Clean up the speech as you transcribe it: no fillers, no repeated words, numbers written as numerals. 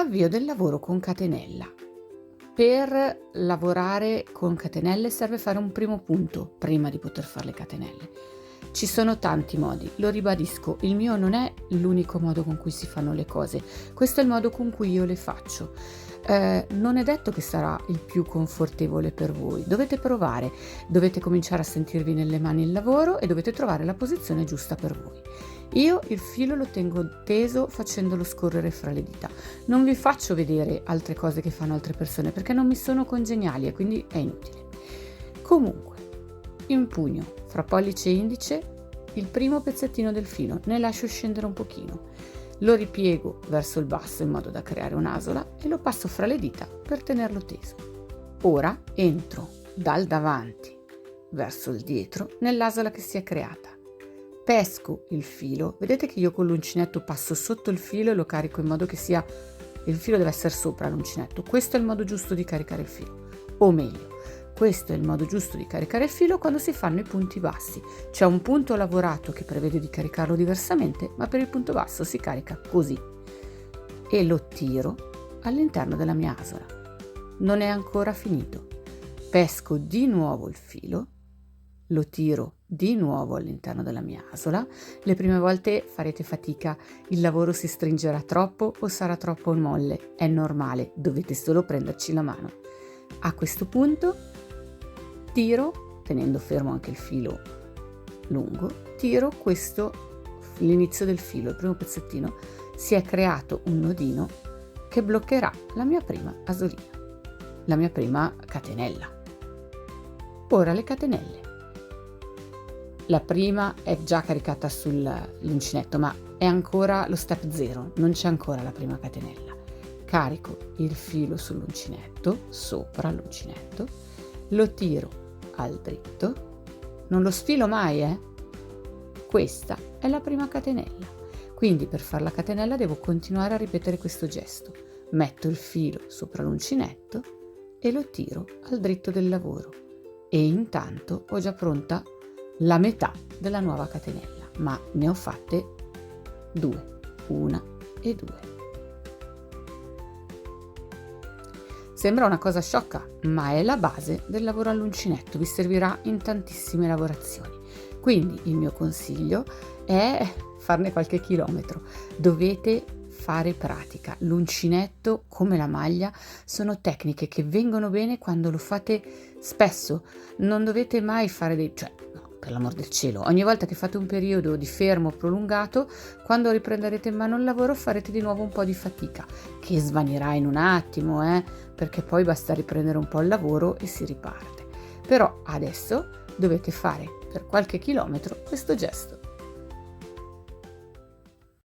Avvio del lavoro con catenella. Per lavorare con catenelle serve fare un primo punto prima di poter fare le catenelle. Ci sono tanti modi, lo ribadisco, il mio non è l'unico modo con cui si fanno le cose, questo è il modo con cui io le faccio. Non è detto che sarà il più confortevole per voi, dovete provare, dovete cominciare a sentirvi nelle mani il lavoro e dovete trovare la posizione giusta per voi. Io il filo lo tengo teso facendolo scorrere fra le dita. Non vi faccio vedere altre cose che fanno altre persone perché non mi sono congeniali e quindi è inutile. Comunque, impugno fra pollice e indice il primo pezzettino del filo, ne lascio scendere un pochino, lo ripiego verso il basso in modo da creare un'asola e lo passo fra le dita per tenerlo teso. Ora entro dal davanti verso il dietro nell'asola che si è creata. Pesco il filo, vedete che io con l'uncinetto passo sotto il filo e lo carico in modo che sia, il filo deve essere sopra l'uncinetto, questo è il modo giusto di caricare il filo, o meglio, questo è il modo giusto di caricare il filo quando si fanno i punti bassi. C'è un punto lavorato che prevede di caricarlo diversamente, ma per il punto basso si carica così e lo tiro all'interno della mia asola. Non è ancora finito, pesco di nuovo il filo, lo tiro di nuovo all'interno della mia asola. Le prime volte farete fatica, il lavoro si stringerà troppo o sarà troppo molle, è normale, dovete solo prenderci la mano. A questo punto tiro, tenendo fermo anche il filo lungo, tiro l'inizio del filo, il primo pezzettino, si è creato un nodino che bloccherà la mia prima asolina, la mia prima catenella. Ora le catenelle. La prima è già caricata sull'uncinetto, ma è ancora lo step 0, non c'è ancora la prima catenella. Carico il filo sull'uncinetto, sopra l'uncinetto, lo tiro al dritto, non lo sfilo mai, Questa è la prima catenella, quindi per fare la catenella devo continuare a ripetere questo gesto. Metto il filo sopra l'uncinetto e lo tiro al dritto del lavoro e intanto ho già pronta la metà della nuova catenella, ma ne ho fatte 2, 1 e 2. Sembra una cosa sciocca, ma è la base del lavoro all'uncinetto, vi servirà in tantissime lavorazioni. Quindi il mio consiglio è farne qualche chilometro, dovete fare pratica. L'uncinetto come la maglia sono tecniche che vengono bene quando lo fate spesso, non dovete mai fare per l'amor del cielo, ogni volta che fate un periodo di fermo prolungato, quando riprenderete in mano il lavoro farete di nuovo un po' di fatica, che svanirà in un attimo, perché poi basta riprendere un po' il lavoro e si riparte. Però adesso dovete fare per qualche chilometro questo gesto.